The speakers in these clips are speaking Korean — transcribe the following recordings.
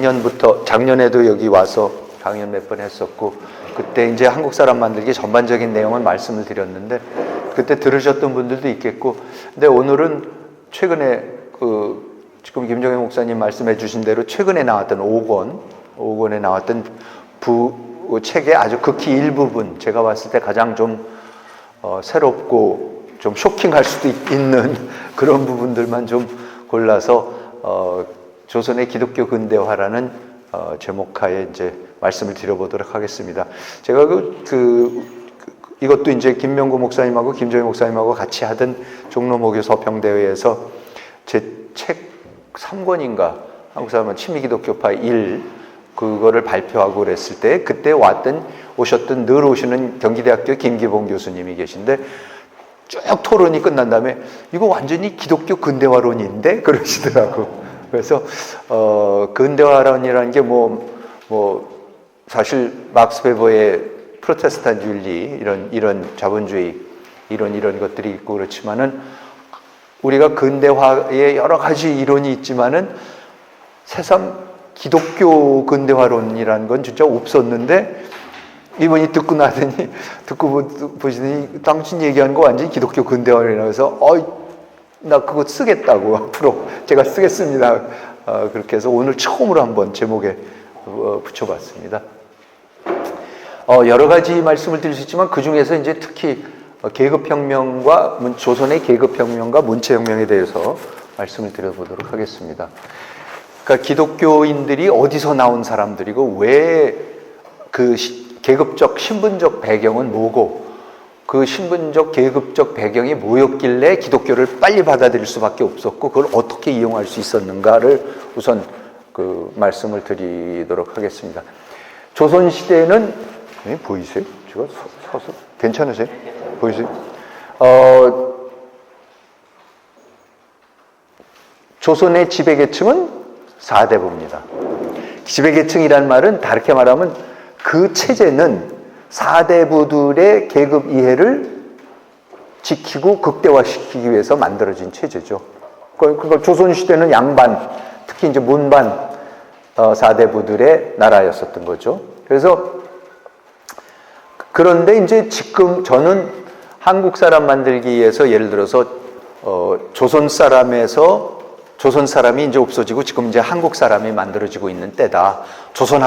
작년부터, 작년에도 여기 와서 강연 몇 번 했었고, 그때 이제 한국 사람 만들기 전반적인 내용은 말씀을 드렸는데, 그때 들으셨던 분들도 있겠고, 근데 오늘은 최근에 지금 김정현 목사님 말씀해 주신 대로 최근에 나왔던 5권에 나왔던 책의 아주 극히 일부분, 제가 봤을 때 가장 좀 새롭고 좀 쇼킹할 수도 있는 그런 부분들만 좀 골라서 조선의 기독교 근대화라는 제목하에 이제 말씀을 드려보도록 하겠습니다. 제가 이것도 이제 김명구 목사님하고 김정희 목사님하고 같이 하던 종로목유 서평대회에서 제 책 3권인가 한국 사람은 친미기독교파 1 그거를 발표하고 그랬을 때 그때 오셨던 늘 오시는 경기대학교 김기봉 교수님이 계신데 쭉 토론이 끝난 다음에 이거 완전히 기독교 근대화론인데 그러시더라고. 그래서 근대화론이라는 게 사실 막스 베버의 프로테스탄트 윤리 이런 자본주의 이런 것들이 있고 그렇지만은 우리가 근대화에 여러 가지 이론이 있지만은 새삼 기독교 근대화론이라는 건 진짜 없었는데 이분이 듣고 보시더니 당신 얘기하는 거 완전히 기독교 근대화론이라고 해서 나 그거 쓰겠다고 앞으로 제가 쓰겠습니다. 그렇게 해서 오늘 처음으로 한번 제목에 붙여봤습니다. 여러 가지 말씀을 드릴 수 있지만 그 중에서 이제 특히 계급혁명과 조선의 계급혁명과 문체혁명에 대해서 말씀을 드려보도록 하겠습니다. 그러니까 기독교인들이 어디서 나온 사람들이고 왜 그 계급적 신분적 배경은 뭐고 그 신분적 계급적 배경이 뭐였길래 기독교를 빨리 받아들일 수밖에 없었고 그걸 어떻게 이용할 수 있었는가를 우선 말씀을 드리도록 하겠습니다. 조선시대는 보이세요? 제가 서서 괜찮으세요? 보이세요? 조선의 지배계층은 4대부입니다. 지배계층이란 말은 다르게 말하면 그 체제는 4대부들의 계급 이해를 지키고 극대화시키기 위해서 만들어진 체제죠. 그러니까 조선시대는 양반, 특히 이제 문반 4대부들의 나라였었던 거죠. 그런데 이제 지금 저는 한국 사람 만들기 위해서 예를 들어서 조선 사람이 이제 없어지고 지금 이제 한국 사람이 만들어지고 있는 때다. 조선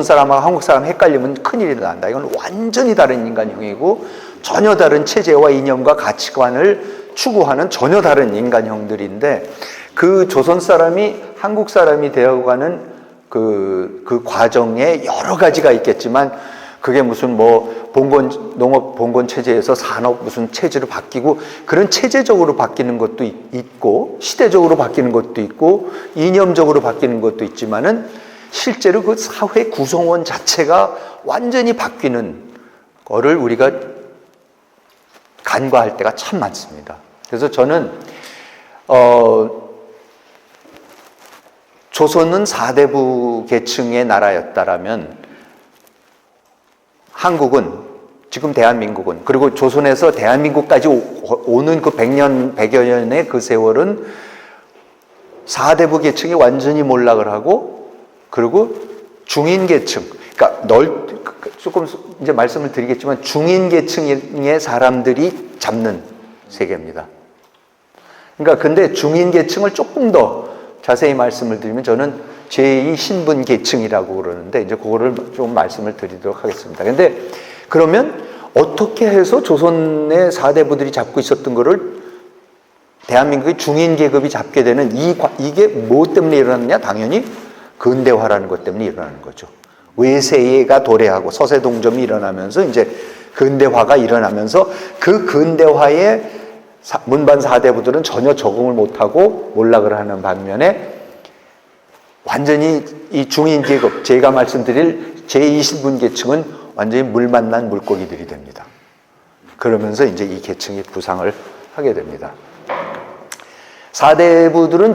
사람하고 한국 사람 헷갈리면 큰일이 난다. 이건 완전히 다른 인간형이고 전혀 다른 체제와 이념과 가치관을 추구하는 전혀 다른 인간형들인데 그 조선 사람이 한국 사람이 되어가는 그 과정에 여러 가지가 있겠지만 그게 무슨 농업 봉건 체제에서 산업 무슨 체제로 바뀌고 그런 체제적으로 바뀌는 것도 있고 시대적으로 바뀌는 것도 있고 이념적으로 바뀌는 것도 있지만은 실제로 그 사회 구성원 자체가 완전히 바뀌는 거를 우리가 간과할 때가 참 많습니다. 그래서 저는 조선은 4대부 계층의 나라였다라면 한국은 지금 대한민국은 그리고 조선에서 대한민국까지 오는 그 100여 년의 그 세월은 4대부 계층이 완전히 몰락을 하고 그리고 중인 계층 그러니까 조금 이제 말씀을 드리겠지만 중인 계층의 사람들이 잡는 세계입니다. 그러니까 근데 중인 계층을 조금 더 자세히 말씀을 드리면 저는 제2 신분 계층이라고 그러는데 이제 그거를 좀 말씀을 드리도록 하겠습니다. 근데 그러면 어떻게 해서 조선의 4대부들이 잡고 있었던 거를 대한민국의 중인 계급이 잡게 되는 이게 뭐 때문에 일어났느냐? 당연히 근대화라는 것 때문에 일어나는 거죠. 외세가 도래하고 서세동점이 일어나면서 이제 근대화가 일어나면서 그 근대화에 문반 4대부들은 전혀 적응을 못하고 몰락을 하는 반면에 완전히 이 중인 계급, 제가 말씀드릴 제2신분 계층은 완전히 물 만난 물고기들이 됩니다. 그러면서 이제 이 계층이 부상을 하게 됩니다. 4대부들은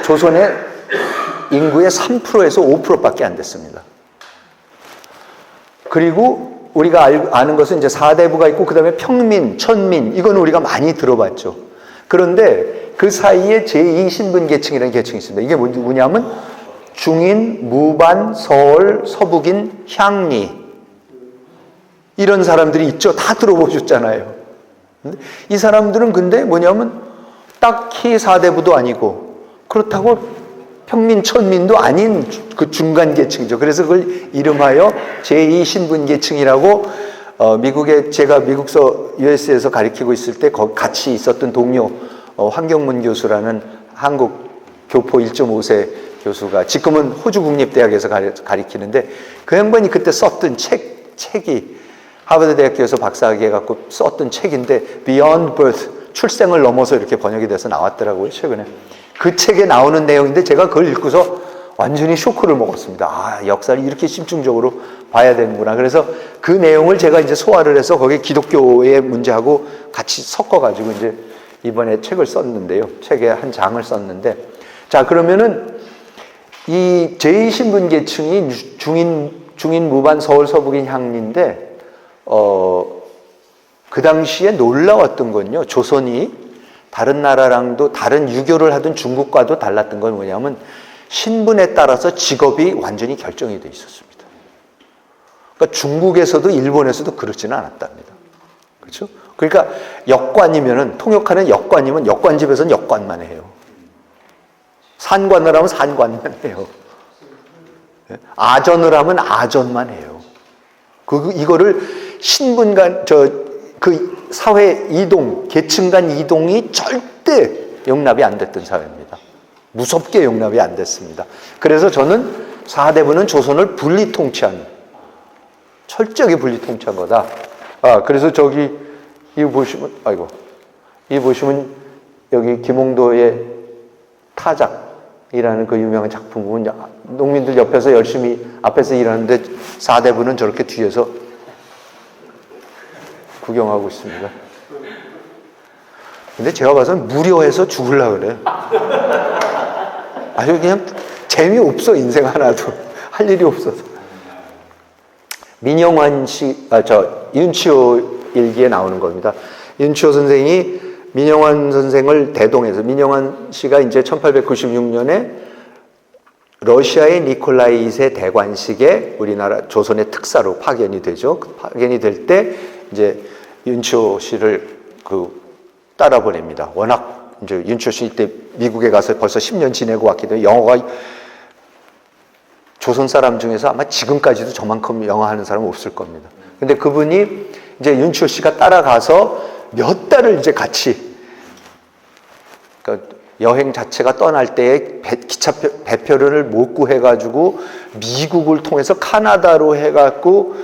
조선의 인구의 3%에서 5%밖에 안 됐습니다. 그리고 우리가 아는 것은 이제 4대부가 있고 그 다음에 평민, 천민 이거는 우리가 많이 들어봤죠. 그런데 그 사이에 제2신분 계층이라는 계층이 있습니다. 이게 뭐냐면 중인, 무반, 서울, 서북인, 향리. 이런 사람들이 있죠. 다 들어보셨잖아요. 이 사람들은 근데 뭐냐면 딱히 사대부도 아니고 그렇다고 평민, 천민도 아닌 그 중간 계층이죠. 그래서 그걸 이름하여 제2신분계층이라고 미국에 제가 미국서 US에서 가르치고 있을 때 같이 있었던 동료 황경문 교수라는 한국 교포 1.5세 교수가 지금은 호주 국립대학에서 가르치는데 그 양반이 그때 썼던 책이 하버드 대학교에서 박사학위 해갖고 썼던 책인데 Beyond Birth, 출생을 넘어서 이렇게 번역이 돼서 나왔더라고요, 최근에. 그 책에 나오는 내용인데 제가 그걸 읽고서 완전히 쇼크를 먹었습니다. 아, 역사를 이렇게 심층적으로 봐야 되는구나. 그래서 그 내용을 제가 이제 소화를 해서 거기에 기독교의 문제하고 같이 섞어가지고 이제 이번에 책을 썼는데요. 책에 한 장을 썼는데. 자, 그러면은 이 제2신분계층이 중인, 무반, 서울, 서북인, 향리인데, 그 당시에 놀라웠던 건요, 조선이 다른 나라랑도 다른 유교를 하던 중국과도 달랐던 건 뭐냐면 신분에 따라서 직업이 완전히 결정이 돼 있었습니다. 그러니까 중국에서도 일본에서도 그렇지는 않았답니다. 그렇죠? 그러니까 역관이면은 통역하는 역관이면 역관집에서는 역관만 해요. 산관을 하면 산관만 해요. 아전을 하면 아전만 해요. 이거를 신분 간, 그 사회 이동, 계층 간 이동이 절대 용납이 안 됐던 사회입니다. 무섭게 용납이 안 됐습니다. 그래서 저는 사대부는 조선을 분리 통치한, 철저하게 분리 통치한 거다. 아, 그래서 저기, 이거 보시면, 이 보시면 여기 김홍도의 타작이라는 그 유명한 작품 보면 농민들 옆에서 열심히 앞에서 일하는데 사대부는 저렇게 뒤에서 구경하고 있습니다. 근데 제가 봐서는 무료해서 죽으려고 그래. 아주 그냥 재미없어, 인생 하나도. 할 일이 없어서. 민영환 씨, 윤치호 일기에 나오는 겁니다. 윤치호 선생이 민영환 선생을 대동해서, 민영환 씨가 이제 1896년에 러시아의 니콜라이 2세 대관식에 우리나라 조선의 특사로 파견이 되죠. 파견이 될 때 이제 윤치호 씨를 따라 보냅니다. 워낙 이제 윤치호 씨 때 미국에 가서 벌써 10년 지내고 왔기 때문에 영어가 조선 사람 중에서 아마 지금까지도 저만큼 영어 하는 사람은 없을 겁니다. 근데 그분이 이제 윤치호 씨가 따라가서 몇 달을 이제 같이, 그러니까 여행 자체가 떠날 때에 기차 배표를 못 구해가지고 미국을 통해서 카나다로 해갖고,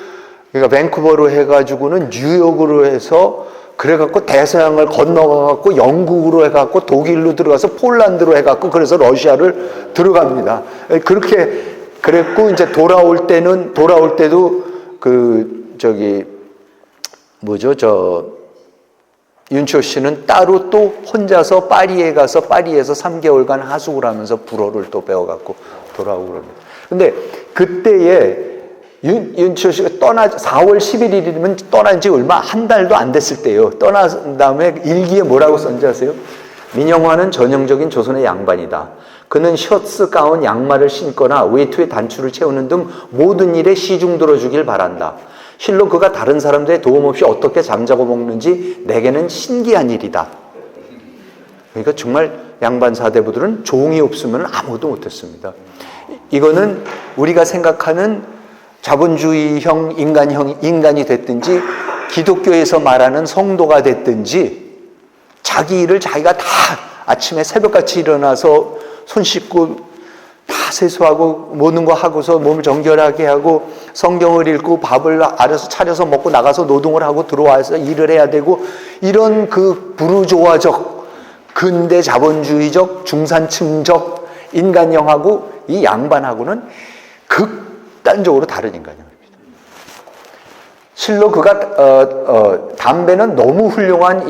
그러니까 밴쿠버로 해가지고는 뉴욕으로 해서 그래갖고 대서양을 건너가갖고 영국으로 해갖고 독일로 들어가서 폴란드로 해갖고 그래서 러시아를 들어갑니다. 그렇게 그랬고 이제 돌아올 때도 윤치호 씨는 따로 또 혼자서 파리에 가서 파리에서 3개월간 하숙을 하면서 불어를 또 배워갖고 돌아오고 그럽니다. 근데 그때에 윤치호 씨가 4월 11일이면 떠난 지 얼마 한 달도 안 됐을 때예요. 떠난 다음에 일기에 뭐라고 썼는지 아세요? 민영화는 전형적인 조선의 양반이다. 그는 셔츠, 가운, 양말을 신거나 외투의 단추를 채우는 등 모든 일에 시중 들어주길 바란다. 실로 그가 다른 사람들의 도움 없이 어떻게 잠자고 먹는지 내게는 신기한 일이다. 그러니까 정말 양반 사대부들은 종이 없으면 아무것도 못했습니다. 이거는 우리가 생각하는 자본주의형 인간이 됐든지 기독교에서 말하는 성도가 됐든지 자기 일을 자기가 다 아침에 새벽같이 일어나서 손 씻고 다 세수하고 모든 거 하고서 몸을 정결하게 하고 성경을 읽고 밥을 알아서 차려서 먹고 나가서 노동을 하고 들어와서 일을 해야 되고, 이런 그 부르조아적 근대 자본주의적 중산층적 인간형하고 이 양반하고는 극단적으로 다른 인간형입니다. 실로 그가 담배는 너무 훌륭한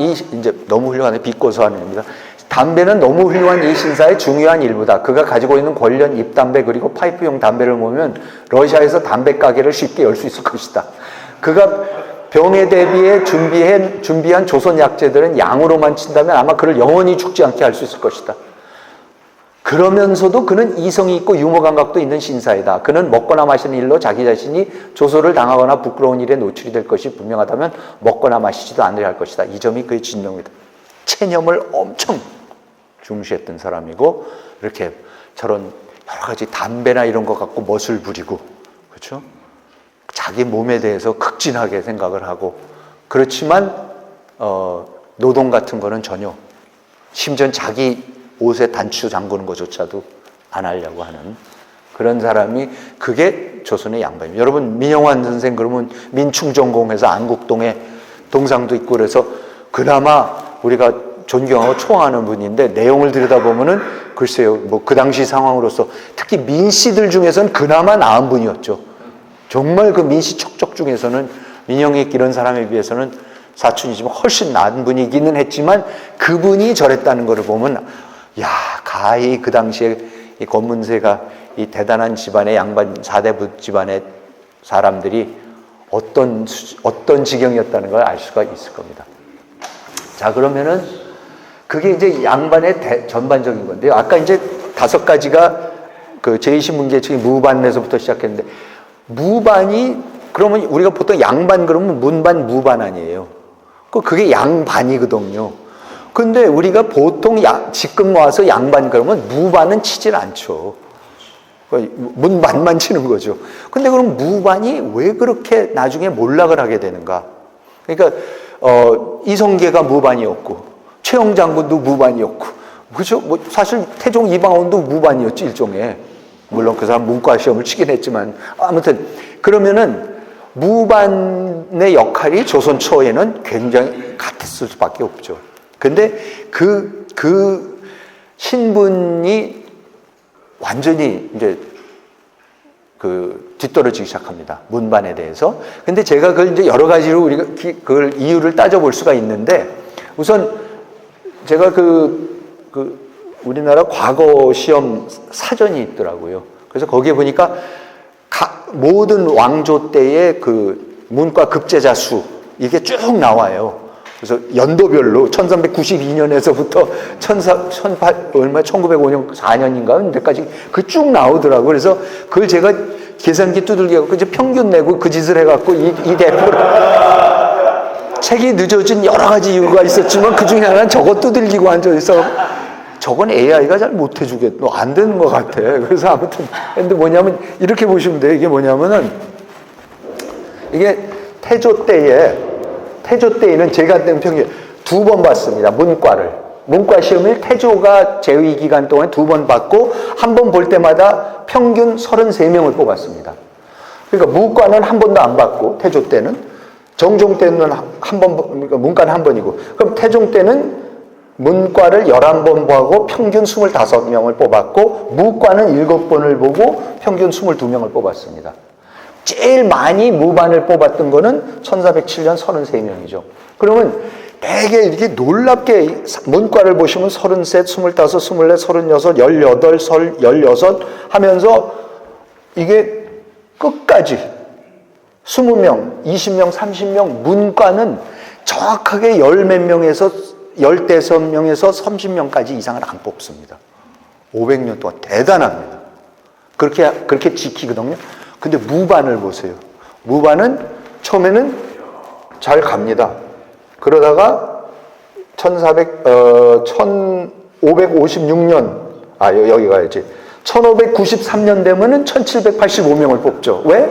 너무 훌륭한 비꼬서 하는 겁니다. 담배는 너무 훌륭한 이 신사의 중요한 일부다. 그가 가지고 있는 권련, 입담배 그리고 파이프용 담배를 모으면 러시아에서 담배 가게를 쉽게 열 수 있을 것이다. 그가 병에 대비해 준비한 조선 약재들은 양으로만 친다면 아마 그를 영원히 죽지 않게 할 수 있을 것이다. 그러면서도 그는 이성이 있고 유머 감각도 있는 신사이다. 그는 먹거나 마시는 일로 자기 자신이 조소를 당하거나 부끄러운 일에 노출이 될 것이 분명하다면 먹거나 마시지도 않으려 할 것이다. 이 점이 그의 진동이다. 체념을 엄청 중시했던 사람이고, 이렇게 저런 여러 가지 담배나 이런 거 갖고 멋을 부리고, 그렇죠? 자기 몸에 대해서 극진하게 생각을 하고, 그렇지만 노동 같은 거는 전혀, 심지어 자기 옷에 단추 잠그는 것조차도 안 하려고 하는 그런 사람이, 그게 조선의 양반입니다. 여러분, 민영환 선생 그러면 민충전공해서 안국동에 동상도 있고 그래서 그나마 우리가 존경하고 초청하는 분인데, 내용을 들여다보면은 글쎄요, 뭐 그 당시 상황으로서 특히 민씨들 중에서는 그나마 나은 분이었죠. 정말 그 민씨 척적 중에서는 민영익 이런 사람에 비해서는 사촌이지만 훨씬 나은 분이기는 했지만, 그분이 저랬다는 것을 보면, 야, 가히 그 당시에 이 권문세가 이 대단한 집안의 양반 4대부 집안의 사람들이 어떤 지경이었다는 걸 알 수가 있을 겁니다. 자, 그러면은 그게 이제 양반의 전반적인 건데요. 아까 이제 5가지가 그 제20문계층이 무반에서부터 시작했는데, 무반이 그러면 우리가 보통 양반 그러면 문반 무반 아니에요. 그게 양반이거든요. 근데 우리가 보통 지금 와서 양반 그러면 무반은 치질 않죠. 문반만 치는 거죠. 근데 그럼 무반이 왜 그렇게 나중에 몰락을 하게 되는가? 그러니까 이성계가 무반이었고, 최영 장군도 무반이었고, 그렇죠? 뭐 사실 태종 이방원도 무반이었지, 일종의. 물론 그 사람 문과 시험을 치긴 했지만, 아무튼 그러면은 무반의 역할이 조선 초에는 굉장히 같았을 수밖에 없죠. 근데 그 신분이 완전히 이제 뒤떨어지기 시작합니다. 문반에 대해서. 근데 제가 그걸 이제 여러 가지로 우리가 그걸 이유를 따져볼 수가 있는데, 우선 제가 우리나라 과거 시험 사전이 있더라고요. 그래서 거기에 보니까 모든 왕조 때의 그 문과 급제자 수, 이게 쭉 나와요. 그래서 연도별로 1392년에서부터 1905년 4년인가 그때까지 그 쭉 나오더라고요. 그래서 그걸 제가 계산기 두들겨 갖고 이제 평균 내고 그 짓을 해갖고 이 대표를 책이 늦어진 여러 가지 이유가 있었지만 그 중에 하나는 저것 두들기고 앉아있어. 저건 AI가 잘 못해주겠노. 안 되는 것 같아. 그래서 아무튼 근데 뭐냐면 이렇게 보시면 돼요. 이게 뭐냐면은 이게 태조 때에는 제가 낸 평균 2번 봤습니다. 문과 시험을 태조가 재위 기간 동안 2번 봤고, 한 번 볼 때마다 평균 33명을 뽑았습니다. 그러니까 문과는 한 번도 안 봤고, 태조 때는. 정종 때는 그러니까 문과는 한 번이고, 그럼 태종 때는 문과를 11번 보고 평균 25명을 뽑았고, 무과는 7번을 보고 평균 22명을 뽑았습니다. 제일 많이 무반을 뽑았던 거는 1407년 33명이죠. 그러면 되게 이렇게 놀랍게 문과를 보시면 33, 25, 24, 36, 18, 16 하면서 이게 끝까지 20명, 20명, 30명, 문과는 정확하게 열몇 명에서 15명에서 30명까지 이상을 안 뽑습니다. 500년 동안 대단합니다. 그렇게 지키거든요. 근데 무반을 보세요. 무반은 처음에는 잘 갑니다. 그러다가 1556년, 여기 가야지. 1593년 되면은 1785명을 뽑죠. 왜?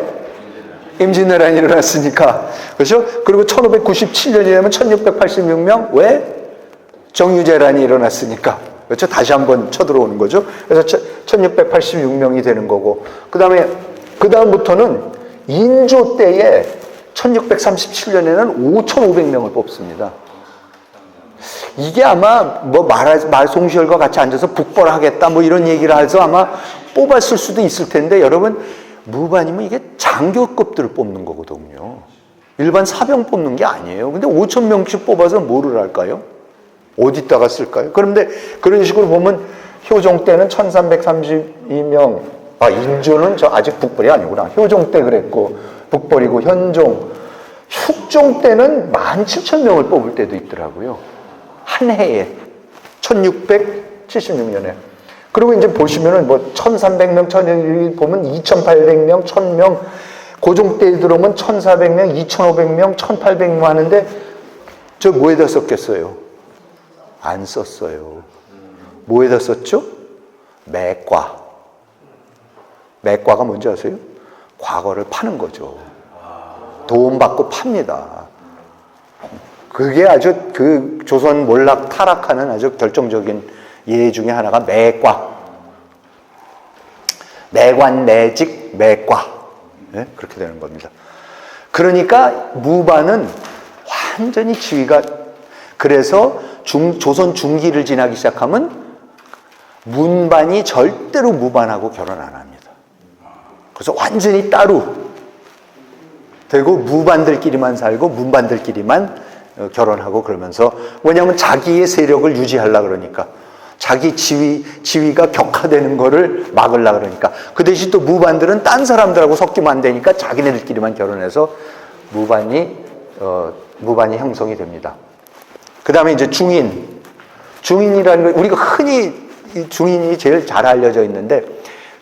임진왜란이 일어났으니까. 그렇죠? 그리고 1597년이 되면 1686명. 왜? 정유재란이 일어났으니까. 그렇죠? 다시 한번 쳐들어오는 거죠. 그래서 1686명이 되는 거고. 그다음부터는 인조 때에 1637년에는 5500명을 뽑습니다. 이게 아마 뭐 말송시열과 같이 앉아서 북벌하겠다 뭐 이런 얘기를 해서 아마 뽑았을 수도 있을 텐데, 여러분, 무반이면 이게 장교급들을 뽑는 거거든요. 일반 사병 뽑는 게 아니에요. 근데 5000명씩 뽑아서 뭐를 할까요? 어디다가 쓸까요? 그런데 그런 식으로 보면 효종 때는 1332명, 인조는 아직 북벌이 아니구나. 효종 때 그랬고, 북벌이고, 흉종 때는 17,000명을 뽑을 때도 있더라고요. 한 해에. 1676년에. 그리고 이제 보시면은 뭐 1,300명, 보면 2,800명, 1,000명, 고종 때 들어오면 1,400명, 2,500명, 1,800명 하는데 저 뭐에다 썼겠어요? 안 썼어요. 뭐에다 썼죠? 매과. 매과가 뭔지 아세요? 과거를 파는 거죠. 돈 받고 팝니다. 그게 아주 그 조선 몰락 타락하는 아주 결정적인 예 중에 하나가 매과. 매관, 매직, 매과. 네? 그렇게 되는 겁니다. 그러니까 무반은 완전히 지위가, 그래서 조선 중기를 지나기 시작하면 문반이 절대로 무반하고 결혼 안 합니다. 그래서 완전히 따로 되고 무반들끼리만 살고 문반들끼리만 결혼하고 그러면서, 왜냐하면 자기의 세력을 유지하려고 그러니까, 자기 지위가 격화되는 거를 막으려고 그러니까. 그 대신 또 무반들은 딴 사람들하고 섞이면 안 되니까 자기네들끼리만 결혼해서 무반이 형성이 됩니다. 그 다음에 이제 중인. 중인이라는 거, 우리가 흔히 중인이 제일 잘 알려져 있는데,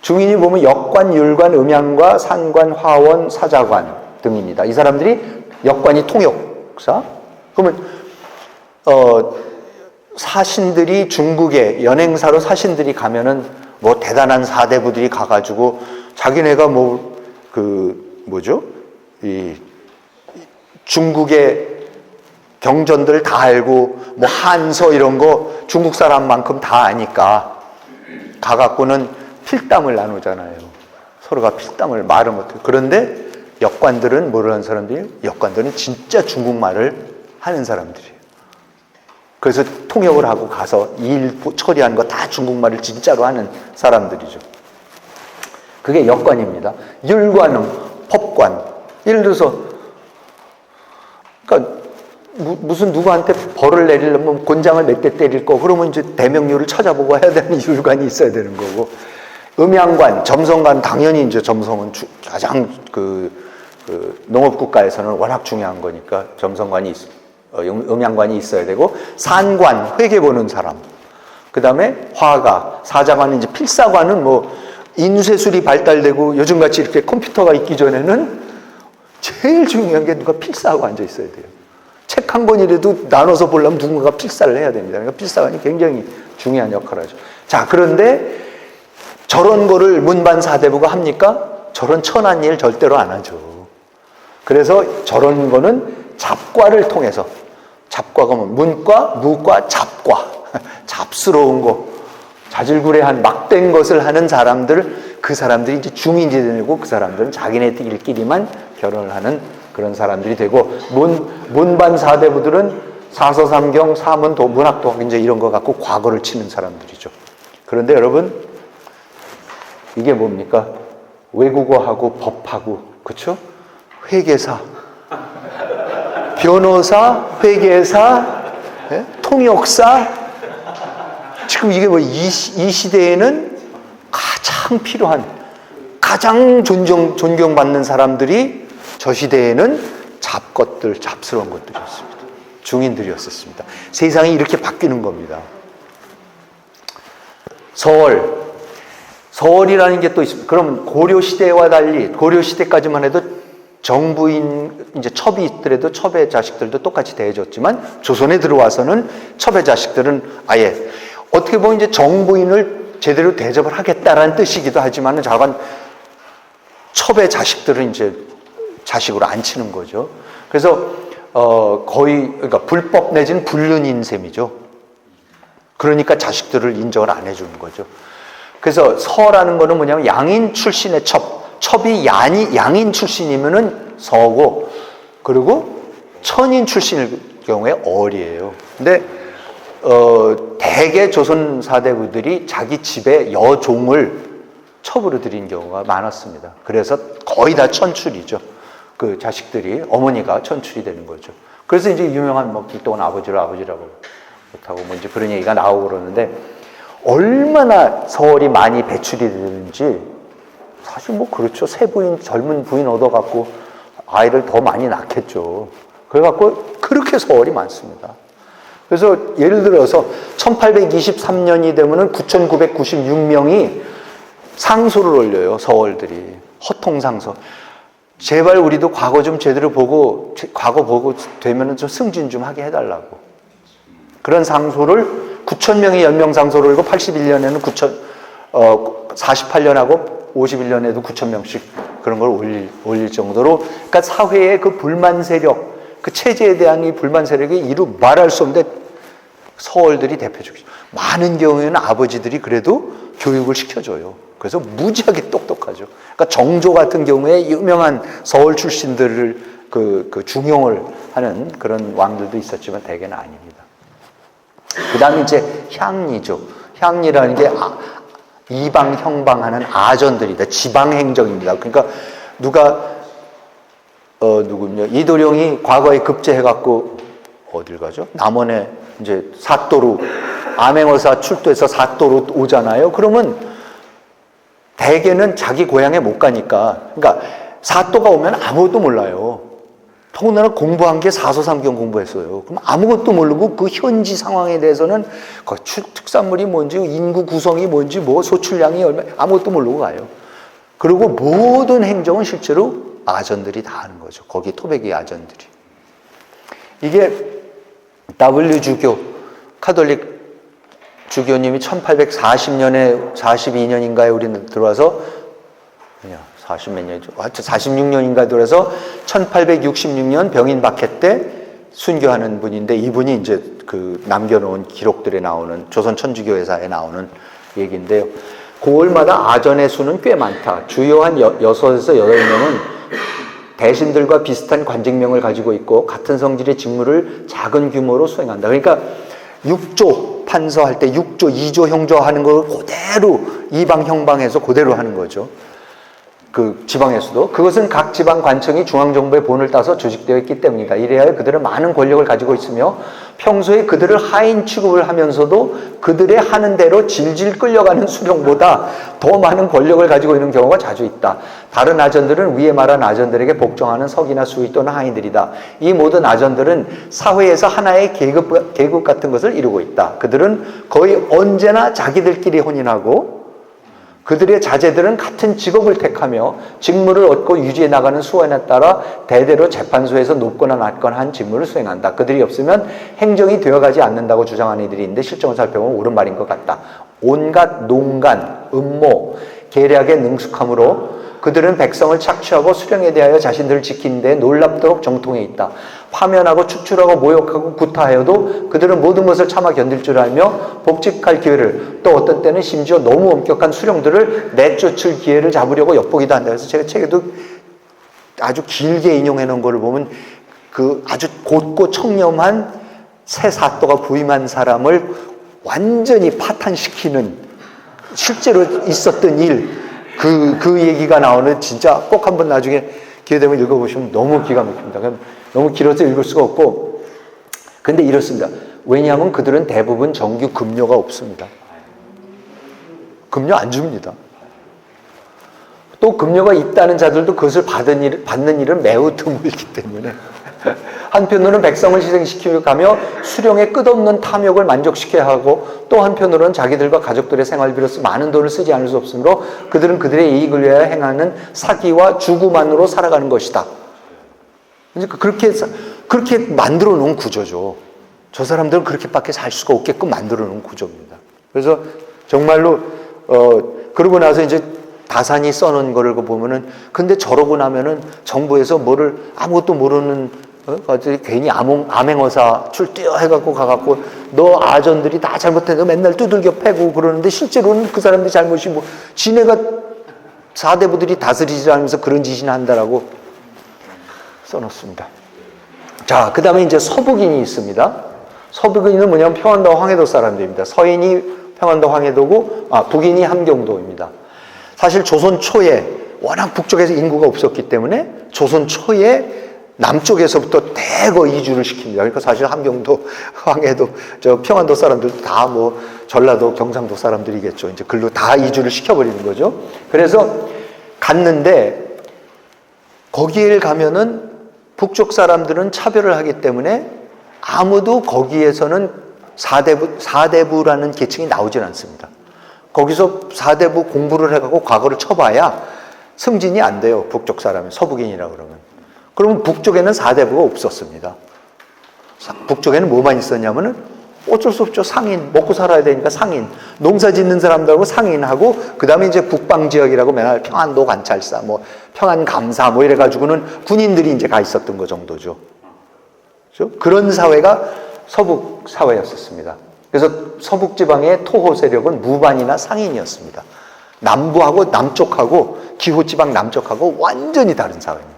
중인이 보면 역관, 율관, 음양과, 산관, 화원, 사자관 등입니다. 이 사람들이 역관이 통역사. 그러면 사신들이 중국에 연행사로 사신들이 가면은 뭐 대단한 사대부들이 가가지고 자기네가 이 중국의 경전들 다 알고 뭐 한서 이런 거 중국 사람만큼 다 아니까 가갖고는 필담을 나누잖아요. 서로가 필담을 말을 못해요. 그런데 역관들은 모르는 사람들이, 역관들은 진짜 중국말을 하는 사람들이에요. 그래서 통역을 하고 가서 일 처리하는 거 다 중국말을 진짜로 하는 사람들이죠. 그게 역관입니다. 율관은 법관. 예를 들어서, 그러니까 무슨 누구한테 벌을 내리려면 곤장을 몇 대 때릴 거, 그러면 이제 대명료를 찾아보고 해야 되는 율관이 있어야 되는 거고, 음양관, 점성관, 당연히 이제 점성은 가장 농업국가에서는 워낙 중요한 거니까 점성관이 음양관이 있어야 되고, 산관, 회계 보는 사람. 그 다음에 화가, 사자관은 이제 필사관은 뭐 인쇄술이 발달되고 요즘같이 이렇게 컴퓨터가 있기 전에는 제일 중요한 게 누가 필사하고 앉아 있어야 돼요. 책 한 권이라도 나눠서 보려면 누군가가 필사를 해야 됩니다. 그러니까 필사관이 굉장히 중요한 역할을 하죠. 자, 그런데 저런 거를 문반 사대부가 합니까? 저런 천한 일 절대로 안 하죠. 그래서 저런 거는 잡과를 통해서, 잡과가 뭐 문과, 무과, 잡과, 잡스러운 거, 자질구레한 막된 것을 하는 사람들, 그 사람들이 이제 중인이 되고, 그 사람들은 자기네들끼리만 결혼을 하는 그런 사람들이 되고, 문반 사대부들은 사서삼경, 사문, 문학도학 이제 이런 거 갖고 과거를 치는 사람들이죠. 그런데 여러분, 이게 뭡니까? 외국어하고 법하고, 그렇죠? 회계사, 변호사, 회계사, 통역사. 지금 이게 뭐 이 시대에는 가장 필요한, 가장 존경받는 사람들이 저 시대에는 잡것들, 잡스러운 것들이었습니다. 중인들이었습니다. 세상이 이렇게 바뀌는 겁니다. 서월이라는 게 또 있습니다. 그러면 고려 시대와 달리, 고려 시대까지만 해도 정부인, 이제 첩이 있더라도 첩의 자식들도 똑같이 대해줬지만, 조선에 들어와서는 첩의 자식들은 아예, 어떻게 보면 이제 정부인을 제대로 대접을 하겠다라는 뜻이기도 하지만, 자관 첩의 자식들은 이제 자식으로 안 치는 거죠. 그래서 거의, 그러니까 불법 내지는 불륜인 셈이죠. 그러니까 자식들을 인정을 안 해주는 거죠. 그래서 서라는 거는 뭐냐면 양인 출신의 첩이 양인 출신이면은 서고, 그리고 천인 출신일 경우에 얼이에요. 근데 대개 조선 사대부들이 자기 집에 여종을 첩으로 들인 경우가 많았습니다. 그래서 거의 다 천출이죠. 그 자식들이, 어머니가 천출이 되는 거죠. 그래서 이제 유명한 뭐 길동은 아버지라고 못하고 뭐 이제 그런 얘기가 나오고 그러는데, 얼마나 서월이 많이 배출이 되는지, 사실 뭐 그렇죠. 새 부인, 젊은 부인 얻어갖고 아이를 더 많이 낳겠죠. 그래갖고 그렇게 서월이 많습니다. 그래서 예를 들어서 1823년이 되면은 9,996명이 상소를 올려요, 서월들이. 허통상소. 제발 우리도 과거 좀 제대로 보고, 과거 보고 되면은 좀 승진 좀 하게 해달라고. 그런 상소를 9,000명이 연명상소를 올리고 81년에는 48년하고 51년에도 9,000명씩 그런 걸 올릴 정도로, 그러니까 사회의 그 불만 세력, 그 체제에 대한 이 불만 세력이 이루 말할 수 없는데 서월들이 대표적이죠. 많은 경우에는 아버지들이 그래도 교육을 시켜줘요. 그래서 무지하게 똑똑하죠. 그러니까 정조 같은 경우에 유명한 서울 출신들을 그 중용을 하는 그런 왕들도 있었지만 대개는 아닙니다. 그 다음에 이제 향리죠. 향리라는 게 이방 형방하는 아전들이다. 지방행정입니다. 그러니까 누군요? 이도령이 과거에 급제해갖고 어딜 가죠? 남원에 이제 사또로 암행어사 출도해서 사또로 오잖아요. 그러면 대개는 자기 고향에 못 가니까, 그러니까 사또가 오면 아무것도 몰라요. 더군다나 공부한 게 사서삼경 공부했어요. 그럼 아무것도 모르고 그 현지 상황에 대해서는 특산물이 뭔지, 인구 구성이 뭔지, 뭐 소출량이 얼마, 아무것도 모르고 가요. 그리고 모든 행정은 실제로 아전들이 다 하는 거죠. 거기 토백이 아전들이. 이게 W 주교, 카톨릭 주교님이 1840년에 42년인가에 우리는 들어와서 40몇 년이죠. 46년인가 들어서 1866년 병인 박해 때 순교하는 분인데, 이분이 이제 그 남겨놓은 기록들에 나오는 조선 천주교회사에 나오는 얘기인데요. 고을마다 아전의 수는 꽤 많다. 주요 한 6에서 8명은 대신들과 비슷한 관직명을 가지고 있고 같은 성질의 직무를 작은 규모로 수행한다. 그러니까 6조 판서할 때 6조, 2조 형조 하는 걸 그대로 이방 형방에서 그대로 하는 거죠. 그 지방에서도. 그것은 각 지방 관청이 중앙정부의 본을 따서 조직되어 있기 때문이다. 이래야 그들은 많은 권력을 가지고 있으며 평소에 그들을 하인 취급을 하면서도 그들의 하는 대로 질질 끌려가는 수령보다 더 많은 권력을 가지고 있는 경우가 자주 있다. 다른 아전들은 위에 말한 아전들에게 복종하는 서기나 수의 또는 하인들이다. 이 모든 아전들은 사회에서 하나의 계급 같은 것을 이루고 있다. 그들은 거의 언제나 자기들끼리 혼인하고 그들의 자제들은 같은 직업을 택하며 직무를 얻고 유지해 나가는 수완에 따라 대대로 재판소에서 높거나 낮거나 한 직무를 수행한다. 그들이 없으면 행정이 되어가지 않는다고 주장하는 이들이 있는데 실정을 살펴보면 옳은 말인 것 같다. 온갖 농간, 음모, 계략에 능숙함으로 그들은 백성을 착취하고 수령에 대하여 자신들을 지키는 데 놀랍도록 정통해 있다. 파면하고 축출하고 모욕하고 구타하여도 그들은 모든 것을 참아 견딜 줄 알며 복직할 기회를, 또 어떤 때는 심지어 너무 엄격한 수령들을 내쫓을 기회를 잡으려고 엿보기도 한다. 그래서 제가 책에도 아주 길게 인용해 놓은 거를 보면 그 아주 곧고 청렴한 새 사또가 부임한 사람을 완전히 파탄시키는 실제로 있었던 일, 그 얘기가 나오는, 진짜 꼭 한번 나중에 기회 되면 읽어보시면 너무 기가 막힙니다. 너무 길어서 읽을 수가 없고. 근데 이렇습니다. 왜냐하면 그들은 대부분 정규 급료가 없습니다. 급료 안 줍니다. 또 급료가 있다는 자들도 그것을 받는 일은 매우 드물기 때문에 한편으로는 백성을 희생시키며 수령의 끝없는 탐욕을 만족시켜야 하고, 또 한편으로는 자기들과 가족들의 생활을 비롯해서 많은 돈을 쓰지 않을 수 없으므로 그들은 그들의 이익을 위하여 행하는 사기와 주구만으로 살아가는 것이다. 그러니까 그렇게 만들어 놓은 구조죠. 저 사람들은 그렇게밖에 살 수가 없게끔 만들어 놓은 구조입니다. 그래서 정말로 그러고 나서 이제 다산이 써놓은 거를 보면은, 근데 저러고 나면은 정부에서 뭐를 아무것도 모르는 괜히 암행어사 출두여 해갖고 가갖고 너 아전들이 다 잘못해서 맨날 두들겨 패고 그러는데 실제로는 그 사람들 잘못이 뭐 지네가 사대부들이 다스리지 않으면서 그런 짓이나 한다라고 써놓습니다. 자, 그 다음에 이제 서북인이 있습니다. 서북인은 뭐냐면 평안도 황해도 사람들입니다. 서인이 평안도 황해도고, 북인이 함경도입니다. 사실 조선 초에 워낙 북쪽에서 인구가 없었기 때문에 조선 초에 남쪽에서부터 대거 이주를 시킵니다. 그러니까 사실 함경도, 황해도, 평안도 사람들도 다 뭐 전라도, 경상도 사람들이겠죠. 이제 글로 다 이주를 시켜버리는 거죠. 그래서 갔는데 거기에 가면은 북쪽 사람들은 차별을 하기 때문에 아무도 거기에서는 사대부라는 계층이 나오질 않습니다. 거기서 사대부 공부를 해가고 과거를 쳐봐야 승진이 안 돼요. 북쪽 사람이 서북인이라 그러면. 그러면 북쪽에는 사대부가 없었습니다. 북쪽에는 뭐만 있었냐면은 어쩔 수 없죠. 상인. 먹고 살아야 되니까 상인. 농사 짓는 사람들하고 상인하고, 그 다음에 이제 북방지역이라고 맨날 평안도 관찰사, 뭐 평안감사 뭐 이래가지고는 군인들이 이제 가 있었던 거 정도죠. 그렇죠? 그런 사회가 서북 사회였었습니다. 그래서 서북 지방의 토호 세력은 무반이나 상인이었습니다. 남부하고 남쪽하고, 기호지방 남쪽하고 완전히 다른 사회입니다.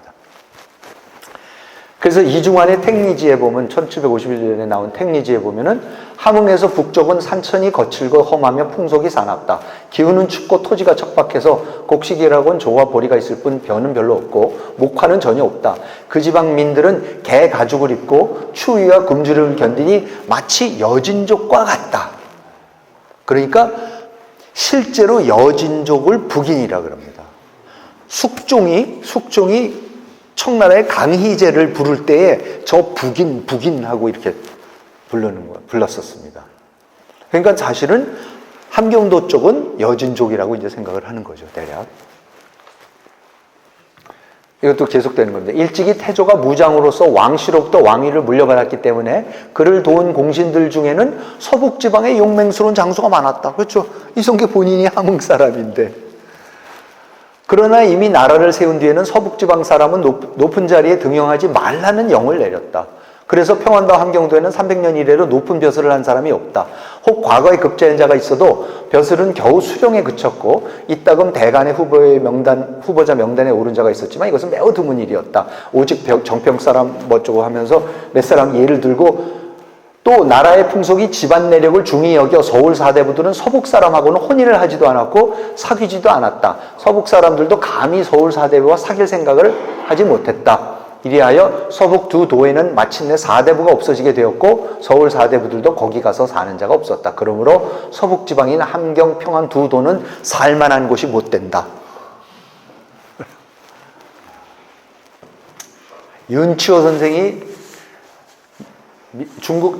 그래서 이중환의 택리지에 보면, 1751년에 나온 택리지에 보면은, 함흥에서 북쪽은 산천이 거칠고 험하며 풍속이 사납다. 기후는 춥고 토지가 척박해서 곡식이라고는 조와 보리가 있을 뿐 벼는 별로 없고 목화는 전혀 없다. 그 지방 민들은 개 가죽을 입고 추위와 금주를 견디니 마치 여진족과 같다. 그러니까 실제로 여진족을 북인이라 그럽니다. 숙종이 청나라의 강희제를 부를 때에 저 북인하고 이렇게 불렀었습니다. 그러니까 사실은 함경도 쪽은 여진족이라고 이제 생각을 하는 거죠, 대략. 이것도 계속되는 겁니다. 일찍이 태조가 무장으로서 왕씨로부터 왕위를 물려받았기 때문에 그를 도운 공신들 중에는 서북지방의 용맹스러운 장수가 많았다. 그렇죠? 이성계 본인이 함흥 사람인데. 그러나 이미 나라를 세운 뒤에는 서북지방 사람은 높은 자리에 등용하지 말라는 영을 내렸다. 그래서 평안도 함경도에는 300년 이래로 높은 벼슬을 한 사람이 없다. 혹 과거에 급제한 자가 있어도 벼슬은 겨우 수령에 그쳤고 이따금 대간의 후보자 명단에 오른 자가 있었지만 이것은 매우 드문 일이었다. 오직 정평 사람 뭐쩌고 하면서 몇 사람 예를 들고, 또 나라의 풍속이 집안 내력을 중히 여겨 서울 사대부들은 서북 사람하고는 혼인을 하지도 않았고 사귀지도 않았다. 서북 사람들도 감히 서울 사대부와 사귈 생각을 하지 못했다. 이리하여 서북 두 도에는 마침내 사대부가 없어지게 되었고 서울 사대부들도 거기 가서 사는 자가 없었다. 그러므로 서북 지방인 함경, 평안 두 도는 살만한 곳이 못 된다. 윤치호 선생이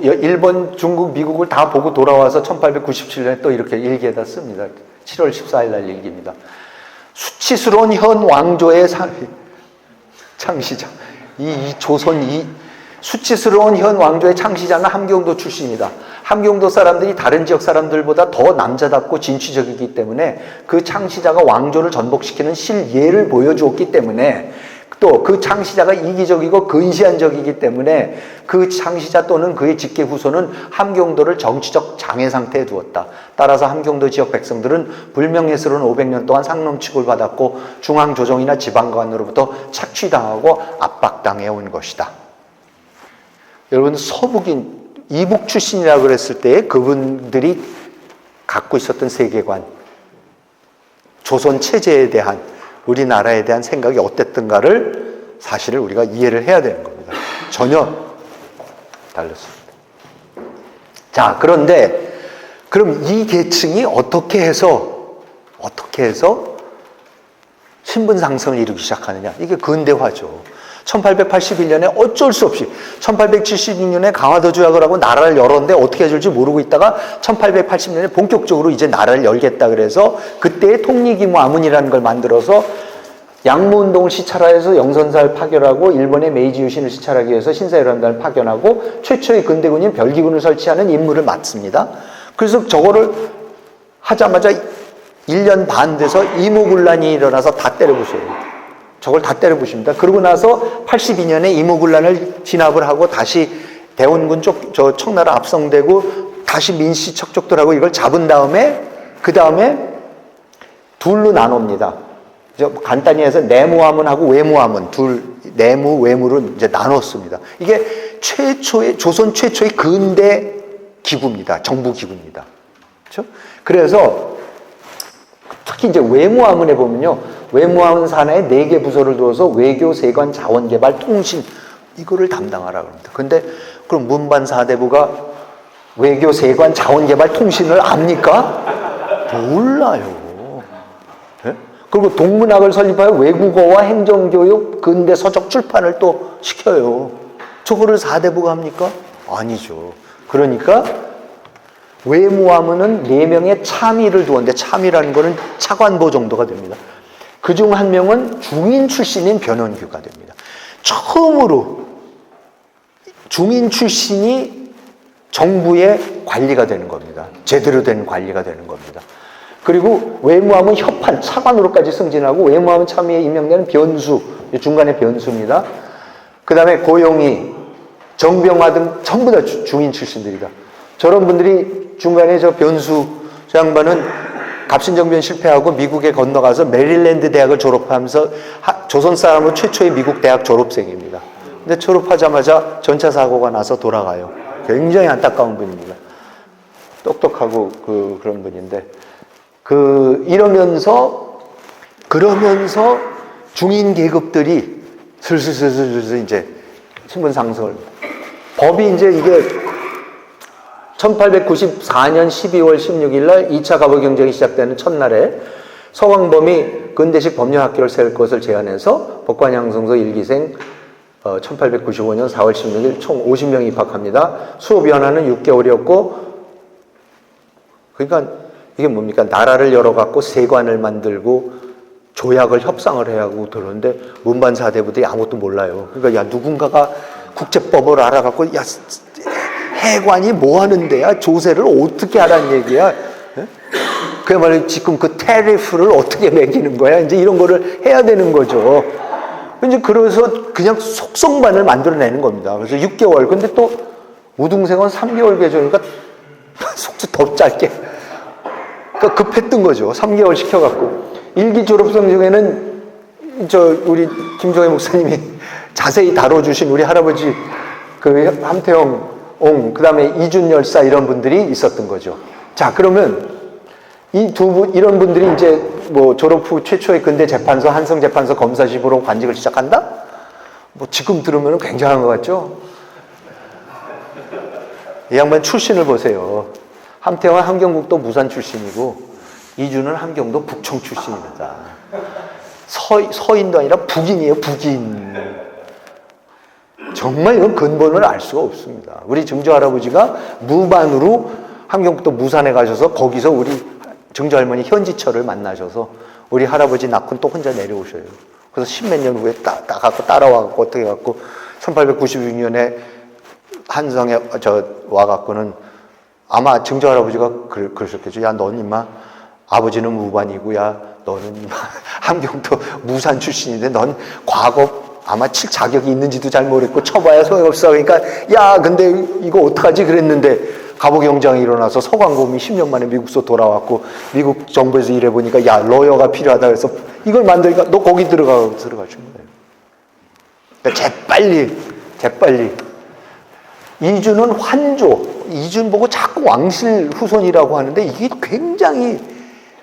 일본, 중국, 미국을 다 보고 돌아와서 1897년에 또 이렇게 일기에다 씁니다. 7월 14일 날 일기입니다. 수치스러운 현 왕조의 창시자. 수치스러운 현 왕조의 창시자는 함경도 출신이다. 함경도 사람들이 다른 지역 사람들보다 더 남자답고 진취적이기 때문에 그 창시자가 왕조를 전복시키는 실예를 보여주었기 때문에, 또 그 창시자가 이기적이고 근시안적이기 때문에 그 창시자 또는 그의 직계 후손은 함경도를 정치적 장애 상태에 두었다. 따라서 함경도 지역 백성들은 불명예스러운 500년 동안 상놈 취급을 받았고 중앙조정이나 지방관으로부터 착취당하고 압박당해 온 것이다. 여러분, 서북인 이북 출신이라고 그랬을 때 그분들이 갖고 있었던 세계관, 조선 체제에 대한, 우리나라에 대한 생각이 어땠던가를 사실을 우리가 이해를 해야 되는 겁니다. 전혀 달랐습니다. 자, 그런데 그럼 이 계층이 어떻게 해서 신분 상승을 이루기 시작하느냐? 이게 근대화죠. 1881년에 어쩔 수 없이 1876년에 강화도 조약을 하고 나라를 열었는데 어떻게 해줄지 모르고 있다가 1880년에 본격적으로 이제 나라를 열겠다 그래서 그때의 통리기무 아문이라는 걸 만들어서 양무운동을 시찰하여서 영선사를 파견하고 일본의 메이지 유신을 시찰하기 위해서 신사열람단을 파견하고 최초의 근대군인 별기군을 설치하는 임무를 맡습니다. 그래서 저거를 하자마자 1년 반 돼서 이모군란이 일어나서 다 때려부셔요. 저걸 다 때려부십니다. 그러고 나서 82년에 이모군란을 진압을 하고 다시 대원군 저 청나라 압성되고 다시 민씨 척족들하고 이걸 잡은 다음에 그 다음에 둘로 나눕니다. 간단히 해서 내무화문하고 외무화문 내무 외무로 이제 나눴습니다. 이게 조선 최초의 근대 기구입니다. 정부 기구입니다. 그렇죠? 그래서 특히 이제 외무화문에 보면요. 외무화문 산하에 4개 부서를 두어서 외교, 세관, 자원개발, 통신 이거를 담당하라 그럽니다. 근데 그럼 문반 사대부가 외교, 세관, 자원개발, 통신을 압니까? 몰라요. 네? 그리고 동문학을 설립하여 외국어와 행정교육, 근대 서적 출판을 또 시켜요. 저거를 사대부가 합니까? 아니죠. 그러니까 외무하면은 4명의 참의를 두었는데 참의라는 거는 차관보 정도가 됩니다. 그중 한 명은 중인 출신인 변원규가 됩니다. 처음으로 중인 출신이 정부의 관리가 되는 겁니다. 제대로 된 관리가 되는 겁니다. 그리고 외무하면 협판, 차관으로까지 승진하고 외무하면 참의에 임명되는 변수, 중간에 변수입니다. 그 다음에 고용희, 정병화 등 전부 다 중인 출신들이다. 저런 분들이 중간에 저 변수, 저 양반은 갑신정변 실패하고 미국에 건너가서 메릴랜드 대학을 졸업하면서 조선 사람으로 최초의 미국 대학 졸업생입니다. 근데 졸업하자마자 전차 사고가 나서 돌아가요. 굉장히 안타까운 분입니다. 똑똑하고 그런 분인데 그러면서 중인 계급들이 슬슬 이제 신분 상승을. 법이 이제 이게 1894년 12월 16일 날 2차 갑오 경쟁이 시작되는 첫날에 서광범이 근대식 법령학교를 세울 것을 제안해서 법관양성소 1기생 1895년 4월 16일 총 50명이 입학합니다. 수업 연한은 6개월이었고, 그러니까 이게 뭡니까? 나라를 열어갖고 세관을 만들고 조약을 협상을 해야 하고 그러는데 문반사대부들이 아무것도 몰라요. 그러니까 야, 누군가가 국제법을 알아갖고 야, 해관이 뭐 하는 데야? 조세를 어떻게 하라는 얘기야? 그야말로 지금 그 테리프를 어떻게 매기는 거야? 이제 이런 거를 해야 되는 거죠. 이제 그래서 그냥 속성반을 만들어내는 겁니다. 그래서 6개월. 근데 또 우등생은 3개월 계조니까 속도 더 짧게. 그러니까 급했던 거죠. 3개월 시켜갖고. 일기 졸업생 중에는 우리 김종회 목사님이 자세히 다뤄주신 우리 할아버지 그 함태영 그 다음에 이준 열사 이런 분들이 있었던 거죠. 자, 그러면 이 이런 분들이 이제 뭐 졸업 후 최초의 근대 재판소, 한성 재판소 검사직으로 관직을 시작한다? 뭐 지금 들으면 굉장한 것 같죠? 이 양반 출신을 보세요. 함태영은 함경북도 무산 출신이고, 이준은 함경도 북청 출신입니다. 서인도 아니라 북인이에요, 북인. 정말 이건 근본을 알 수가 없습니다. 우리 증조 할아버지가 무반으로 함경북도 무산에 가셔서 거기서 우리 증조 할머니 현지철을 만나셔서 우리 할아버지 낳고 또 혼자 내려오셔요. 그래서 10몇 년 후에 갖고 따라와갖고 어떻게 갖고 1896년에 한성에 와갖고는 아마 증조 할아버지가 그러셨겠죠. 야, 넌 임마 아버지는 무반이고, 야, 너는 임마 함경도 무산 출신인데 넌 과거 아마 칠 자격이 있는지도 잘 모르겠고 쳐봐야 소용없어. 그러니까 야, 근데 이거 어떡하지 그랬는데 갑오 경쟁이 일어나서 서광범이 10년 만에 미국서 돌아왔고 미국 정부에서 일해보니까 야, 러여가 필요하다 그래서 이걸 만들니까 너 거기 들어가 준 거예요. 그러니까 재빨리 이준은 환조, 이준 보고 자꾸 왕실 후손이라고 하는데 이게 굉장히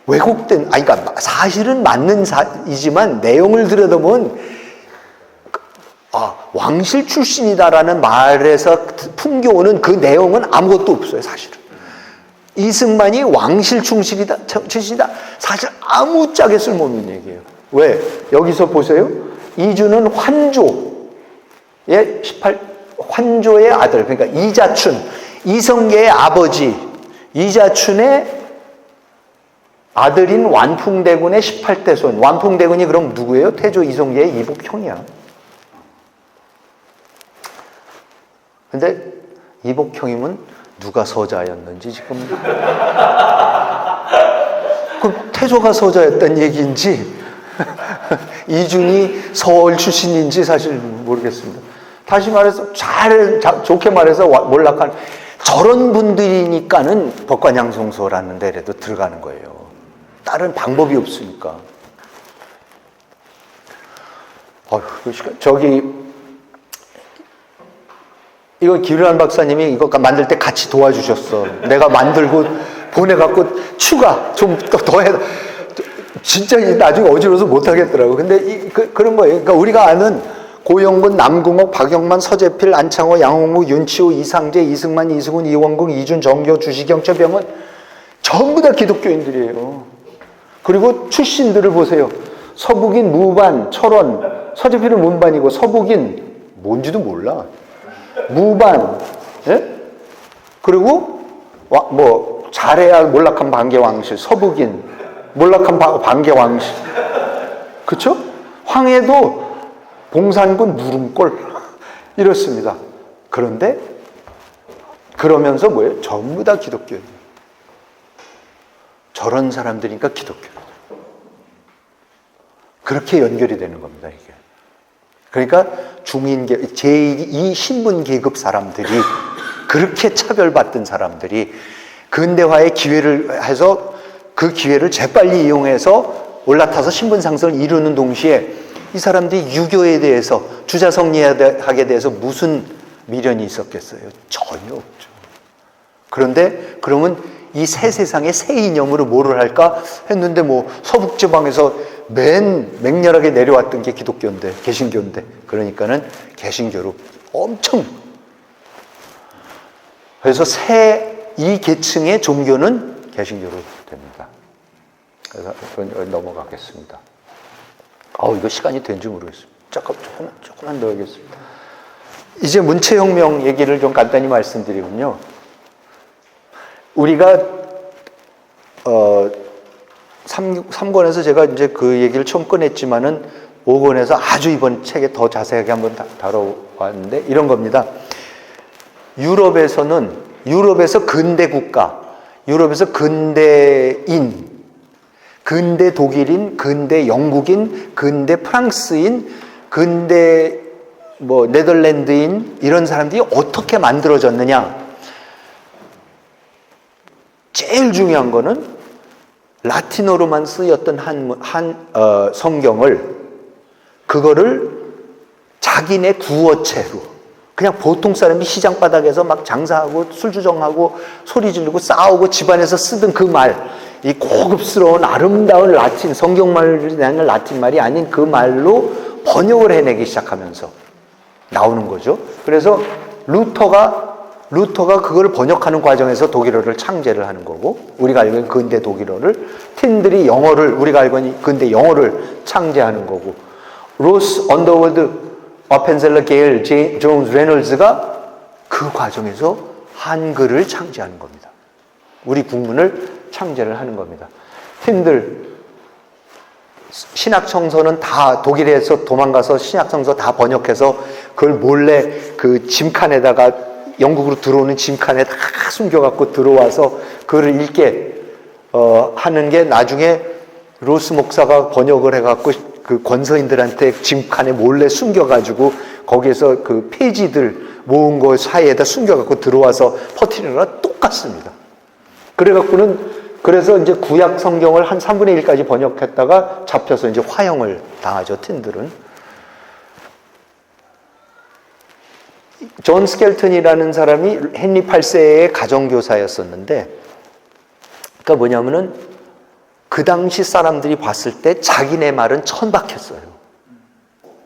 왜곡된, 그러니까 사실은 맞는 이지만 내용을 들여다보면 왕실 출신이다라는 말에서 풍겨오는 그 내용은 아무것도 없어요, 사실은. 이승만이 왕실 출신이다. 사실 아무짝에 쓸모없는 얘기예요. 왜? 여기서 보세요. 이준은 환조의 아들, 그러니까 이자춘, 이성계의 아버지, 이자춘의 아들인 완풍대군의 18대 손. 완풍대군이 그럼 누구예요? 태조 이성계의 이복형이야. 근데 이복형이면 누가 서자였는지 지금 그 태조가 서자였다는 얘기인지 이준이 서울 출신인지 사실 모르겠습니다. 다시 말해서 좋게 말해서 몰락한 저런 분들이니까는 법관양성소라는 데라도 들어가는 거예요. 다른 방법이 없으니까. 이거 기르란 박사님이 이거 만들 때 같이 도와주셨어. 내가 만들고 보내갖고 추가 좀 더 해. 진짜 나중에 어지러워서 못하겠더라고. 근데 그런 거예요. 그러니까 우리가 아는 고영근, 남궁옥, 박영만, 서재필, 안창호, 양홍무, 윤치호, 이상재, 이승만, 이승훈, 이원궁, 이준, 정교, 주시경, 최병은 전부 다 기독교인들이에요. 그리고 출신들을 보세요. 서북인, 무반, 철원, 서재필은 문반이고 서북인 뭔지도 몰라. 무반, 예? 그리고 뭐 잘해야 몰락한 반개왕실, 서북인 몰락한 반개왕실, 그렇죠? 황해도 봉산군 누름골 이렇습니다. 그런데 그러면서 뭐예요? 전부 다 기독교예요. 저런 사람들이니까 기독교예요. 그렇게 연결이 되는 겁니다, 이게. 그러니까 중인계, 제2 신분 계급 사람들이, 그렇게 차별받던 사람들이 근대화의 기회를 해서 그 기회를 재빨리 이용해서 올라타서 신분 상승을 이루는 동시에 이 사람들이 유교에 대해서, 주자성리학에 대해서 무슨 미련이 있었겠어요? 전혀 없죠. 그런데 그러면 이 새 세상의 새 이념으로 뭐를 할까 했는데 뭐 서북지방에서 맨 맹렬하게 내려왔던 게 기독교인데, 개신교인데, 그러니까는 개신교로 엄청, 그래서 이 계층의 종교는 개신교로 됩니다. 그래서 넘어가겠습니다. 이거 시간이 된지 모르겠습니다. 조금만 더 하겠습니다. 이제 문체혁명 얘기를 좀 간단히 말씀드리면요. 우리가 3권에서 제가 이제 그 얘기를 처음 꺼냈지만은 5권에서 아주 이번 책에 더 자세하게 한번 다뤄왔는데 이런 겁니다. 유럽에서 근대 국가, 유럽에서 근대인, 근대 독일인, 근대 영국인, 근대 프랑스인, 근대 뭐 네덜란드인, 이런 사람들이 어떻게 만들어졌느냐. 제일 중요한 거는 라틴어로만 쓰였던 성경을, 그거를 자기네 구어체로, 그냥 보통 사람이 시장 바닥에서 막 장사하고 술주정하고 소리 지르고 싸우고 집안에서 쓰던 그 말, 이 고급스러운 아름다운 라틴, 성경말이 나는 라틴 말이 아닌 그 말로 번역을 해내기 시작하면서 나오는 거죠. 그래서 루터가 그걸 번역하는 과정에서 독일어를 창제를 하는 거고, 우리가 알고 있는 근대 독일어를, 틴들이 영어를, 우리가 알고 있는 근대 영어를 창제하는 거고, 로스 언더워드 어펜셀러 게일 존스 레놀즈가 그 과정에서 한글을 창제하는 겁니다. 우리 국문을 창제를 하는 겁니다. 틴들 신학청서는 다 독일에서 도망가서 신학청서 다 번역해서 그걸 몰래 그 짐칸에다가, 영국으로 들어오는 짐칸에 다 숨겨갖고 들어와서 그걸 읽게 하는 게, 나중에 로스 목사가 번역을 해갖고 그 권서인들한테 짐칸에 몰래 숨겨가지고 거기에서 그 페이지들 모은 거 사이에다 숨겨갖고 들어와서 퍼뜨리는 거랑 똑같습니다. 그래서 이제 구약 성경을 한 3분의 1까지 번역했다가 잡혀서 이제 화형을 당하죠, 틴들은. 존 스켈턴이라는 사람이 헨리 8세의 가정교사였었는데, 그러니까 뭐냐면은 그 당시 사람들이 봤을 때 자기네 말은 천박했어요.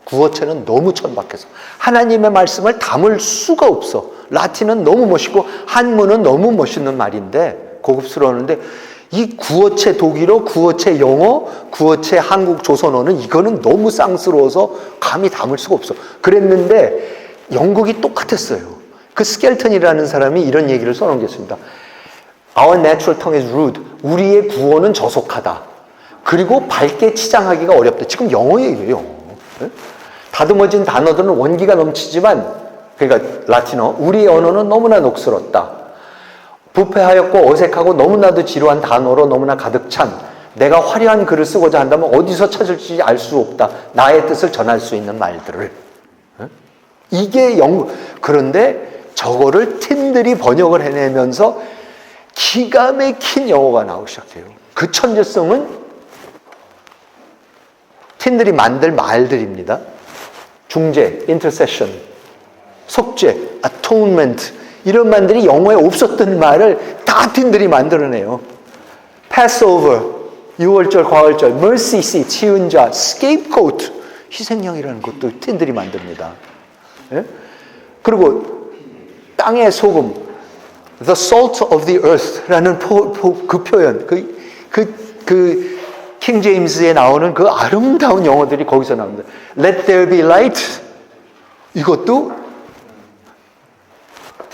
구어체는 너무 천박해서 하나님의 말씀을 담을 수가 없어. 라틴은 너무 멋있고 한문은 너무 멋있는 말인데, 고급스러웠는데, 이 구어체 독일어, 구어체 영어, 구어체 한국 조선어는 이거는 너무 쌍스러워서 감히 담을 수가 없어. 그랬는데 영국이 똑같았어요. 그 스켈턴이라는 사람이 이런 얘기를 써놓겠습니다. Our natural tongue is rude. 우리의 구어는 저속하다. 그리고 밝게 치장하기가 어렵다. 지금 영어 얘기예요. 다듬어진 단어들은 원기가 넘치지만, 그러니까 라틴어, 우리의 언어는 너무나 녹슬었다. 부패하였고 어색하고 너무나도 지루한 단어로 너무나 가득 찬, 내가 화려한 글을 쓰고자 한다면 어디서 찾을지 알 수 없다. 나의 뜻을 전할 수 있는 말들을. 이게 그런데 저거를 틴들이 번역을 해내면서 기가 막힌 영어가 나오기 시작해요. 그 천재성은 틴들이 만들 말들입니다. 중재, intercession, 속죄, atonement, 이런 말들이 영어에 없었던 말을 다 틴들이 만들어내요. Passover, 유월절, 과월절, mercy seat, 치은 자, scapegoat, 희생양이라는 것도 틴들이 만듭니다. 예? 그리고 땅의 소금, the salt of the earth라는 그 표현, 킹 제임스에 나오는 그 아름다운 영어들이 거기서 나옵니다. Let there be light, 이것도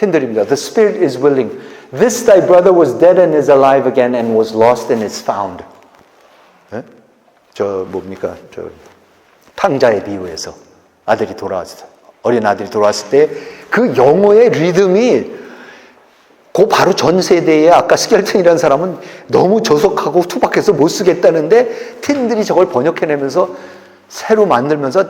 틴들입니다. The spirit is willing. This thy brother was dead and is alive again and was lost and is found. 네? 저 뭡니까? 저 탕자의 비유에서 아들이 돌아왔을 때, 어린 아들이 돌아왔을 때 그 영어의 리듬이 그 바로 전 세대에 아까 스켈튼이라는 사람은 너무 저속하고 투박해서 못 쓰겠다는데 틴들이 저걸 번역해내면서 새로 만들면서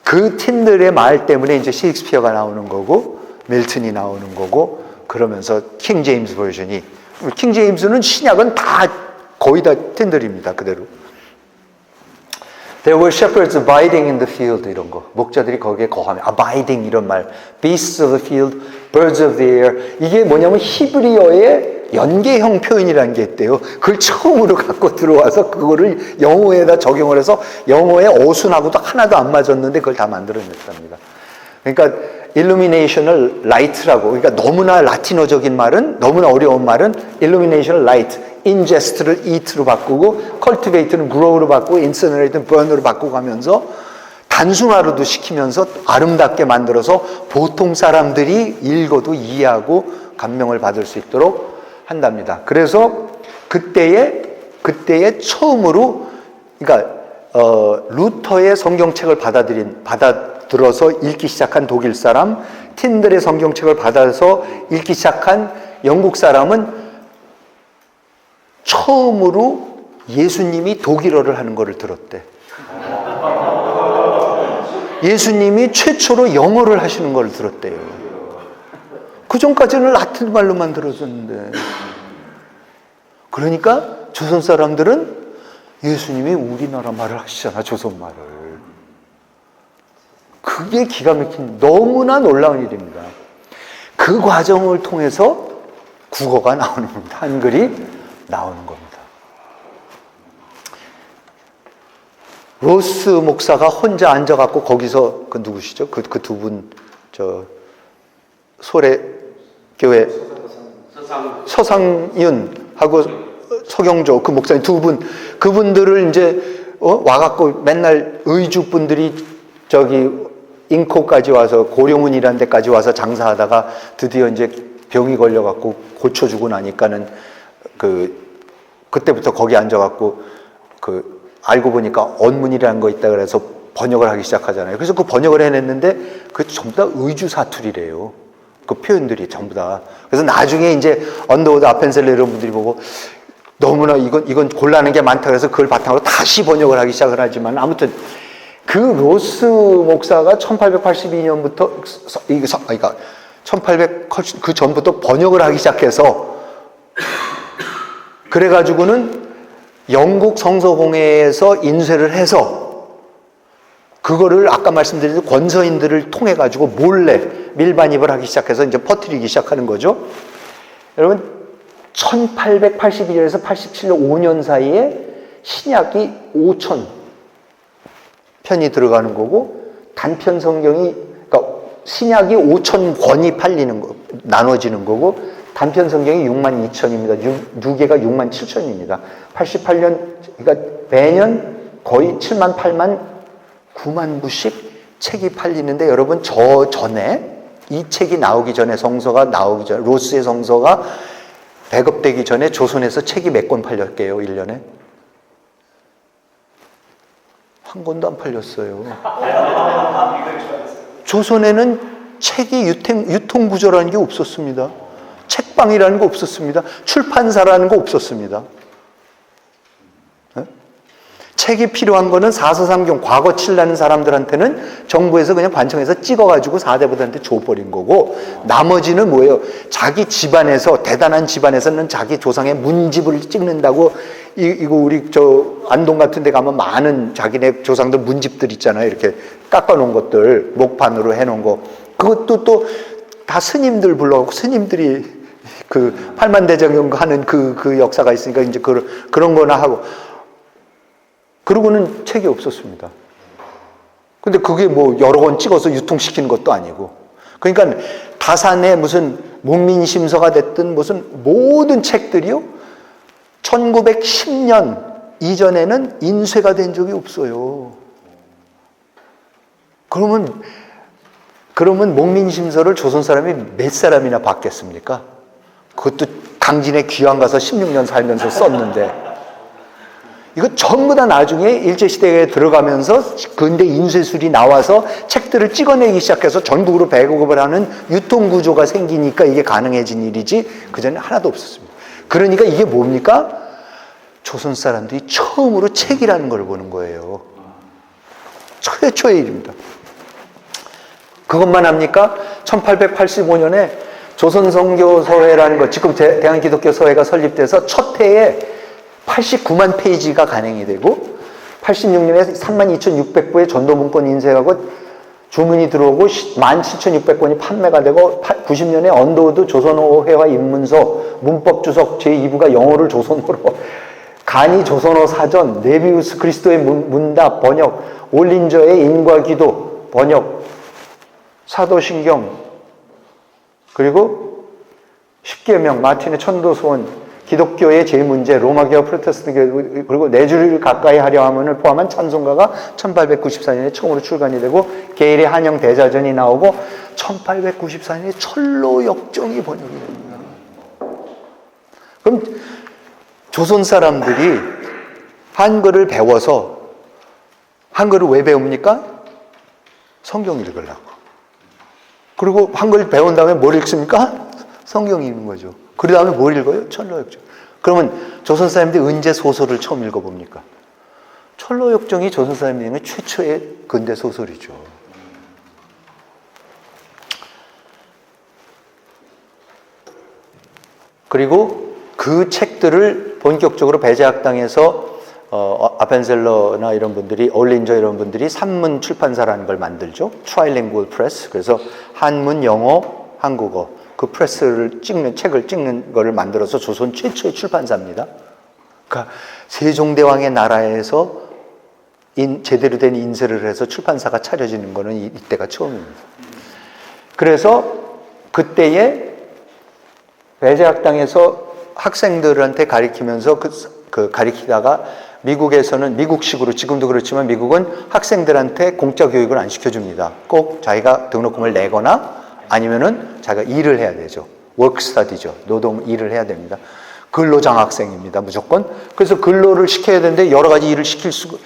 그 틴들의 말 때문에 이제 셰익스피어가 나오는 거고 밀턴이 나오는 거고 그러면서 킹 제임스 버전이 킹 제임스는 신약은 다 거의 다 틴들입니다. 그대로. There were shepherds abiding in the field 이런 거. 목자들이 거기에 거하며 abiding 이런 말. Beasts of the field, birds of the air. 이게 뭐냐면 히브리어의 연계형 표현이라는 게 있대요. 그걸 처음으로 갖고 들어와서 그거를 영어에다 적용을 해서 영어의 어순하고도 하나도 안 맞았는데 그걸 다 만들어냈답니다. 그러니까 illumination을 light라고, 그러니까 너무나 라틴어적인 말은, 너무나 어려운 말은 illumination을 light, ingest를 eat로 바꾸고 cultivate는 grow로 바꾸고 incinerate는 burn으로 바꾸고 하면서 단순화로도 시키면서 아름답게 만들어서 보통 사람들이 읽어도 이해하고 감명을 받을 수 있도록 한답니다. 그래서 그때에 처음으로, 그러니까 루터의 성경책을 받아들어서 읽기 시작한 독일 사람, 틴들의 성경책을 받아서 읽기 시작한 영국 사람은 처음으로 예수님이 독일어를 하는 것을 들었대. 예수님이 최초로 영어를 하시는 걸 들었대요. 그 전까지는 라틴 말로만 들었었는데. 그러니까 조선 사람들은 예수님이 우리나라 말을 하시잖아, 조선 말을. 그게 기가 막힌 너무나 놀라운 일입니다. 그 과정을 통해서 국어가 나오는 겁니다. 한글이 나오는 겁니다. 로스 목사가 혼자 앉아갖고 거기서 그 누구시죠? 그 두 분, 저 소래 교회 서상윤하고 서경조 그 목사님 두 분, 그분들을 이제 와갖고 맨날 의주 분들이 저기 인코까지 와서 고려문이라는 데까지 와서 장사하다가 드디어 이제 병이 걸려갖고 고쳐주고 나니까는 그때부터 거기 앉아갖고 알고 보니까 언문이라는 거 있다 그래서 번역을 하기 시작하잖아요. 그래서 그 번역을 해냈는데 그 전부 다 의주 사투리래요. 그 표현들이 전부 다. 그래서 나중에 이제 언더우드 아펜셀러 이런 분들이 보고 너무나 이건 곤란한 게 많다 그래서 그걸 바탕으로 다시 번역을 하기 시작을 하지만 아무튼 그 로스 목사가 1882년부터 그러니까 1800 전부터 번역을 하기 시작해서 그래가지고는 영국 성서공회에서 인쇄를 해서 그거를 아까 말씀드린 권서인들을 통해 가지고 몰래 밀반입을 하기 시작해서 이제 퍼뜨리기 시작하는 거죠. 여러분 1882년에서 87년 5년 사이에 신약이 5,000 편이 들어가는 거고 단편 성경이 그러니까 신약이 5,000권이 팔리는 거 나눠지는 거고 단편 성경이 62,000입니다. 6개가 67,000입니다. 88년 그러니까 매년 거의 7만 8만 9만 부씩 책이 팔리는데 여러분 저 전에 이 책이 나오기 전에 성서가 나오기 전에 로스의 성서가 배급되기 전에 조선에서 책이 몇 권 팔렸게요? 1년에? 한 권도 안 팔렸어요. 조선에는 책이 유통 구조라는 게 없었습니다. 책방이라는 거 없었습니다. 출판사라는 거 없었습니다. 네? 책이 필요한 거는 사서삼경 과거 칠라는 사람들한테는 정부에서 그냥 관청에서 찍어가지고 사대부들한테 줘버린 거고 나머지는 뭐예요? 자기 집안에서 대단한 집안에서는 자기 조상의 문집을 찍는다고 이거 우리 저 안동 같은 데 가면 많은 자기네 조상들 문집들 있잖아요. 이렇게 깎아놓은 것들 목판으로 해놓은 거 그것도 또 다 스님들 불러갖고 스님들이 그 팔만대장경 하는 그 역사가 있으니까 이제 그런 거나 하고 그러고는 책이 없었습니다. 근데 그게 뭐 여러 권 찍어서 유통시키는 것도 아니고 그러니까 다산의 무슨 문민심서가 됐든 무슨 모든 책들이요 1910년 이전에는 인쇄가 된 적이 없어요. 그러면 그러면 목민심서를 조선 사람이 몇 사람이나 받겠습니까? 그것도 강진에 귀양 가서 16년 살면서 썼는데, 이거 전부 다 나중에 일제시대에 들어가면서 근대 인쇄술이 나와서 책들을 찍어내기 시작해서 전국으로 배급을 하는 유통구조가 생기니까 이게 가능해진 일이지, 그전에 하나도 없었습니다. 그러니까 이게 뭡니까? 조선 사람들이 처음으로 책이라는 걸 보는 거예요. 최초의 일입니다. 그것만 합니까? 1885년에 조선선교서회라는 것, 지금 대한기독교서회가 설립돼서 첫 해에 89만 페이지가 간행이 되고, 86년에 32,600부의 전도문건 인쇄하고 주문이 들어오고 17,600권이 판매가 되고, 90년에 언더우드 조선어회화 입문서 문법 주석 제2부가 영어를 조선어로, 간이 조선어 사전, 네비우스 그리스도의 문답 번역, 올린저의 인과기도 번역, 사도신경, 그리고 십계명, 마틴의 천도소원, 기독교의 제문제, 로마교와 프로테스탄교, 그리고 네 줄을 가까이 하려 함을 포함한 찬송가가 1894년에 처음으로 출간이 되고, 게일의 한영 대자전이 나오고 1894년에 철로역정이 번역이 됩니다. 그럼 조선 사람들이 한글을 배워서, 한글을 왜 배웁니까? 성경 읽으려고. 그리고 한글 배운 다음에 뭘 읽습니까? 성경 읽는 거죠. 그 다음에 뭘 읽어요? 철로역정. 그러면 조선 사람들이 언제 소설을 처음 읽어봅니까? 철로역정이 조선 사람들의 최초의 근대 소설이죠. 그리고 그 책들을 본격적으로 배제학당에서 아펜셀러나 이런 분들이, 올린저 이런 분들이 산문 출판사라는 걸 만들죠. 트라이링구얼 프레스. 그래서 한문, 영어, 한국어 그 프레스를 찍는, 책을 찍는 거를 만들어서 조선 최초의 출판사입니다. 그러니까 세종대왕의 나라에서 제대로 된 인쇄를 해서 출판사가 차려지는 거는 이때가 처음입니다. 그래서 그때에 배제학당에서 학생들한테 가르치면서 가르치다가 미국에서는 미국식으로, 지금도 그렇지만 미국은 학생들한테 공짜 교육을 안 시켜줍니다. 꼭 자기가 등록금을 내거나 아니면은 자기가 일을 해야 되죠. 워크스타디죠. 노동 일을 해야 됩니다. 근로장학생입니다. 무조건. 그래서 근로를 시켜야 되는데 여러 가지 일을 시킬 수,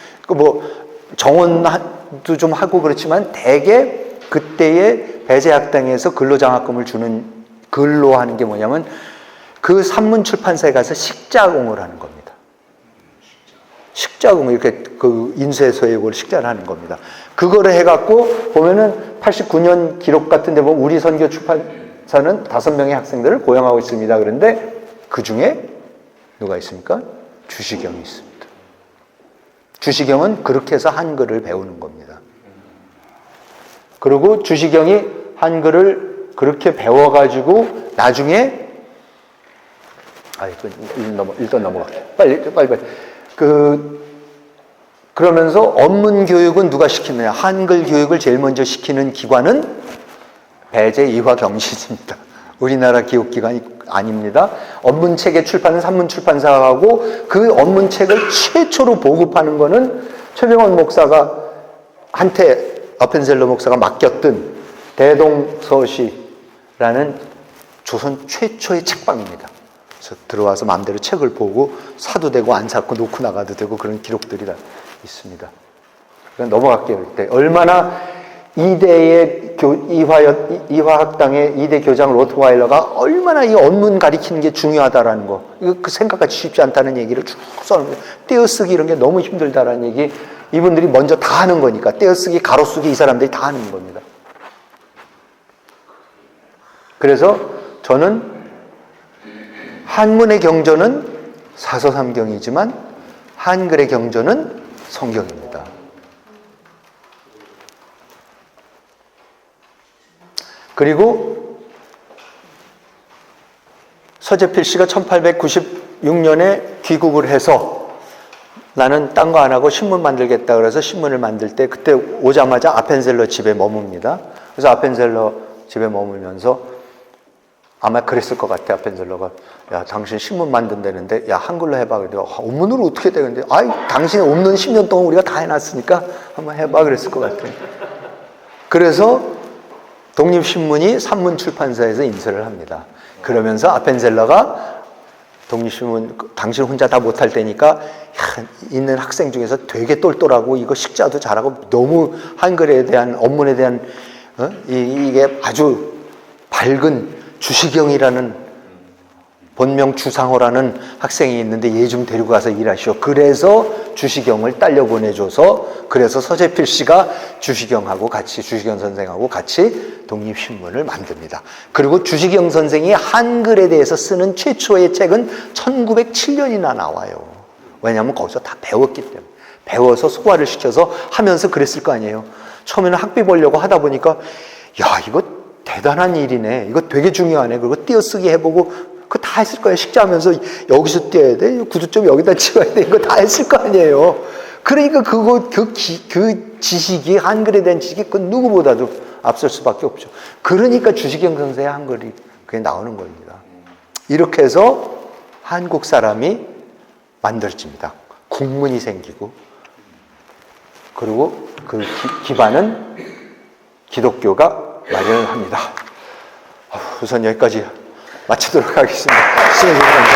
정원도 좀 하고 그렇지만 대개 그때의 배제학당에서 근로장학금을 주는, 근로하는 게 뭐냐면 그 산문 출판사에 가서 식자공을 하는 겁니다. 식자공, 이렇게 그 인쇄소에 뭘 식자를 하는 겁니다. 그거를 해갖고 보면은 89년 기록 같은 데 보면 우리 선교 출판사는 5명의 학생들을 고용하고 있습니다. 그런데 그 중에 누가 있습니까? 주시경이 있습니다. 주시경은 그렇게 해서 한글을 배우는 겁니다. 그리고 주시경이 한글을 그렇게 배워가지고 나중에, 일단 넘어갈게요. 빨리. 그러면서 언문 교육은 누가 시키느냐? 한글 교육을 제일 먼저 시키는 기관은 배제이화경신입니다. 우리나라 기업기관이 아닙니다. 언문책의 출판은 산문출판사하고, 그 언문책을 최초로 보급하는 거는 최병원 목사가 한테 아펜셀러 목사가 맡겼던 대동서시라는 조선 최초의 책방입니다. 그래서 들어와서 마음대로 책을 보고 사도 되고 안 사고 놓고 나가도 되고 그런 기록들이 다 있습니다. 그러니까 넘어갈게요. 이때 얼마나 이대의 이화학당의 이대 교장 로트와일러가 얼마나 이 언문 가리키는 게 중요하다라는 거, 이거 그 생각같이 쉽지 않다는 얘기를 쭉 써놓은, 떼어쓰기 이런 게 너무 힘들다라는 얘기, 이분들이 먼저 다 하는 거니까, 떼어쓰기, 가로쓰기 이 사람들이 다 하는 겁니다. 그래서 저는 한문의 경전은 사서삼경이지만 한글의 경전은 성경입니다. 그리고 서재필 씨가 1896년에 귀국을 해서 나는 딴 거 안 하고 신문 만들겠다 그래서 신문을 만들 때, 그때 오자마자 아펜셀러 집에 머뭅니다. 그래서 아펜셀러 집에 머물면서 아마 그랬을 것 같아. 아펜셀러가, 야, 당신 신문 만든다는데, 야, 한글로 해봐. 근데 원문으로 어떻게 되는데, 아이, 당신이 없는 10년 동안 우리가 다 해놨으니까 한번 해봐. 그랬을 것 같아. 그래서 독립신문이 산문출판사에서 인쇄를 합니다. 그러면서 아펜젤러가 독립신문 당신 혼자 다 못할 때니까 있는 학생 중에서 되게 똘똘하고 이거 식자도 잘하고 너무 한글에 대한 언문에 대한 이게 아주 밝은 주시경이라는 본명 주상호라는 학생이 있는데 얘 좀 데리고 가서 일하시오. 그래서 주시경을 딸려 보내줘서 그래서 서재필 씨가 주시경하고 같이 주시경 선생하고 같이 독립신문을 만듭니다. 그리고 주시경 선생이 한글에 대해서 쓰는 최초의 책은 1907년이나 나와요. 왜냐하면 거기서 다 배웠기 때문에. 배워서 소화를 시켜서 하면서 그랬을 거 아니에요. 처음에는 학비 벌려고 하다 보니까 야 이거 대단한 일이네. 이거 되게 중요하네. 그리고 띄어쓰기 해보고 그거 다 했을 거예요. 식자하면서 여기서 띄어야 돼. 구두점 여기다 찍어야 돼. 이거 다 했을 거 아니에요. 그러니까 그 지식이 한글에 대한 지식이 그 누구보다도 앞설 수밖에 없죠. 그러니까 주시경 선생의 한글이 그게 나오는 겁니다. 이렇게 해서 한국 사람이 만들어집니다. 국문이 생기고 그리고 그 기반은 기독교가 마련을 합니다. 우선 여기까지 마치도록 하겠습니다. 시청해 주셔서 감사합니다.